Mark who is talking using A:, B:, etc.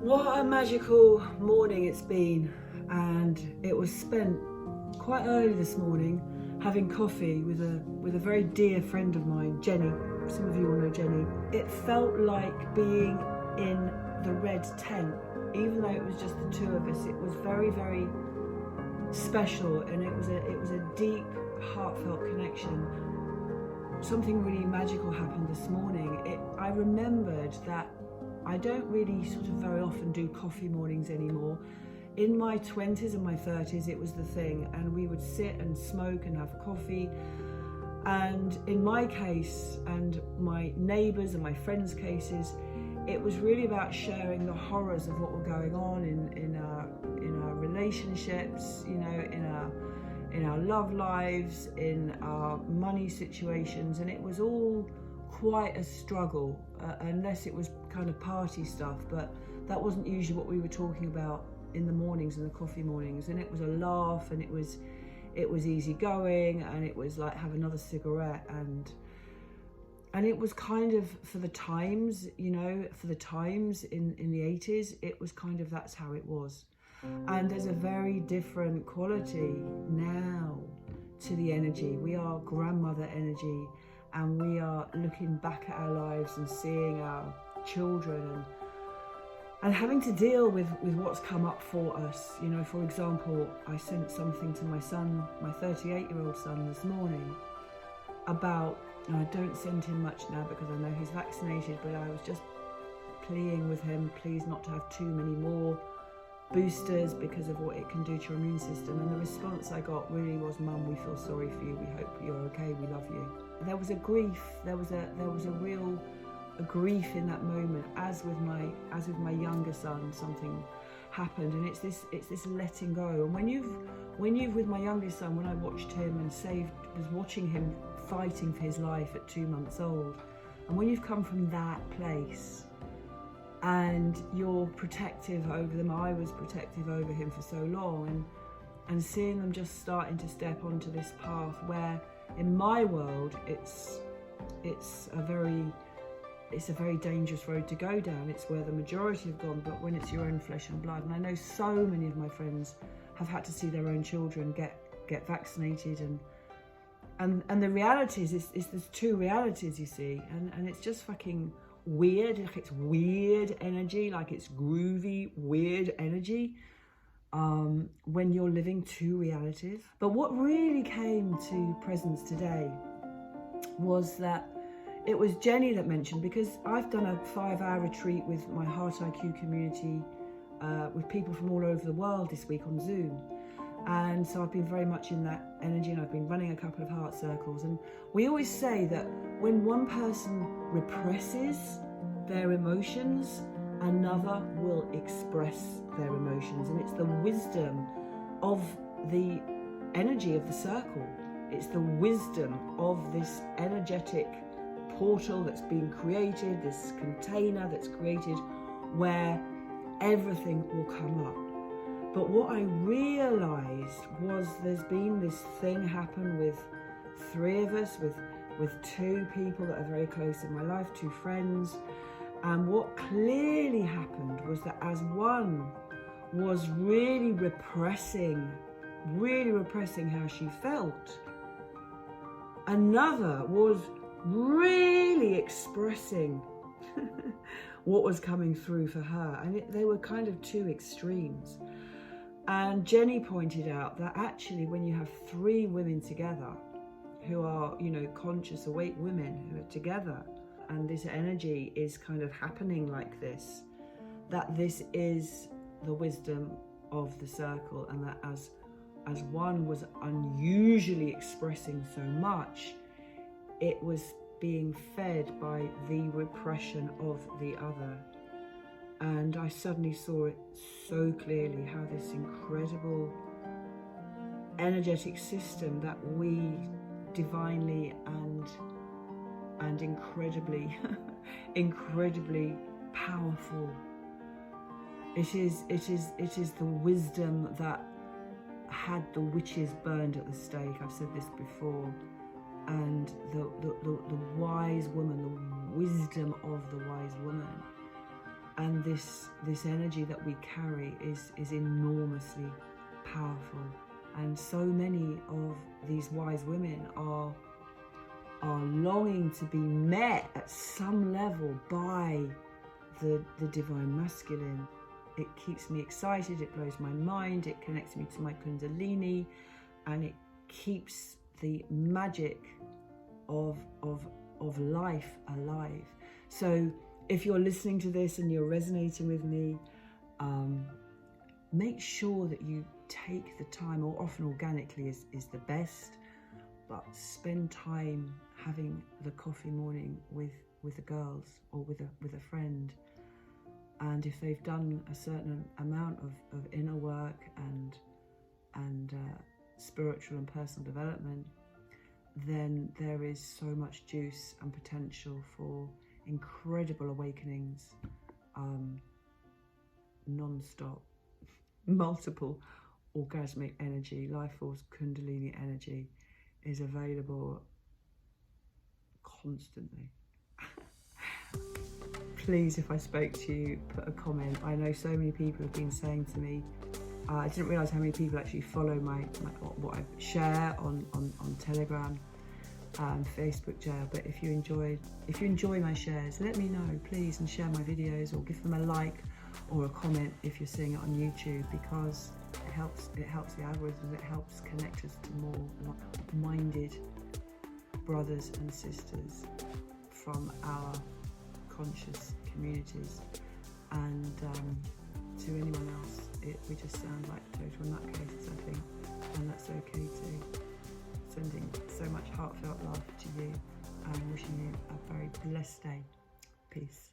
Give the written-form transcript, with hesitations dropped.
A: What a magical morning it's been, and it was spent quite early this morning having coffee with a very dear friend of mine, Jenny. Some of you will know Jenny. It felt like being in the red tent, even though it was just the two of us. It was very, very special, and it was a deep, heartfelt connection. Something really magical happened this morning. I remembered that I don't really sort of very often do coffee mornings anymore. In my 20s and my 30s, it was the thing, and we would sit and smoke and have coffee. And in my case, and my neighbours and my friends' cases, it was really about sharing the horrors of what were going on in our relationships, you know, in our love lives, in our money situations, and it was all quite a struggle, unless it was kind of party stuff, but that wasn't usually what we were talking about in the mornings, in the coffee mornings. And it was a laugh, and it was easy going, and it was like have another cigarette, and it was kind of for the times, you know, for the times in the 80s, it was kind of, that's how it was. And there's a very different quality now to the energy. We are grandmother energy, and we are looking back at our lives and seeing our children and having to deal with what's come up for us. You know, for example, I sent something to my son, my 38-year-old son, this morning about, and I don't send him much now because I know he's vaccinated, but I was just pleading with him, please not to have too many more boosters because of what it can do to your immune system. And the response I got really was, Mum, we feel sorry for you, we hope you're okay, we love you. There was a grief, there was a real grief in that moment, as with my younger son. Something happened, and it's this letting go. And when you've with my youngest son, when I watched him and was watching him fighting for his life at 2 months old, and when you've come from that place and you're protective over them, I was protective over him for so long, and seeing them just starting to step onto this path where, in my world, it's a very dangerous road to go down. It's where the majority have gone, but when it's your own flesh and blood. And I know so many of my friends have had to see their own children get vaccinated, and the reality is there's two realities, you see, and it's just fucking weird. Like, it's weird energy, like it's groovy, weird energy, when you're living two realities. But what really came to presence today was that it was Jenny that mentioned, because I've done a 5-hour retreat with my Heart IQ community, with people from all over the world this week on Zoom. And so I've been very much in that energy, and I've been running a couple of heart circles. And we always say that when one person represses their emotions, another will express their emotions. And it's the wisdom of the energy of the circle. It's the wisdom of this energetic portal that's been created, this container that's created, where everything will come up. But what I realised was there's been this thing happen with 3 of us, with 2 people that are very close in my life, 2 friends. And what clearly happened was that as one was really repressing how she felt, another was really expressing what was coming through for her. And they were kind of 2 extremes. And Jenny pointed out that actually when you have 3 women together who are, you know, conscious, awake women who are together, and this energy is kind of happening like this, that this is the wisdom of the circle, and that as one was unusually expressing so much, it was being fed by the repression of the other. And I suddenly saw it so clearly, how this incredible energetic system that we divinely and incredibly incredibly powerful, it is the wisdom that had the witches burned at the stake. I've said this before. And the wise woman, the wisdom of the wise woman, And this energy that we carry is enormously powerful. And so many of these wise women are longing to be met at some level by the divine masculine. It keeps me excited, it blows my mind, it connects me to my Kundalini, and it keeps the magic of life alive. So if you're listening to this and you're resonating with me, make sure that you take the time, or often organically is the best, but spend time having the coffee morning with the girls or with a friend. And if they've done a certain amount of inner work and spiritual and personal development, then there is so much juice and potential for incredible awakenings, non-stop, multiple orgasmic energy, life force, Kundalini energy is available constantly. Please, if I spoke to you, put a comment. I know so many people have been saying to me, I didn't realise how many people actually follow what I share on Telegram, Facebook jail. But if you enjoy my shares, let me know, please, and share my videos, or give them a like or a comment if you're seeing it on YouTube, because it helps the algorithms. It helps connect us to more like-minded brothers and sisters from our conscious communities. And to anyone else, we just sound like total nutcases, I think, and that's okay too. Sending so much heartfelt love to you and wishing you a very blessed day. Peace.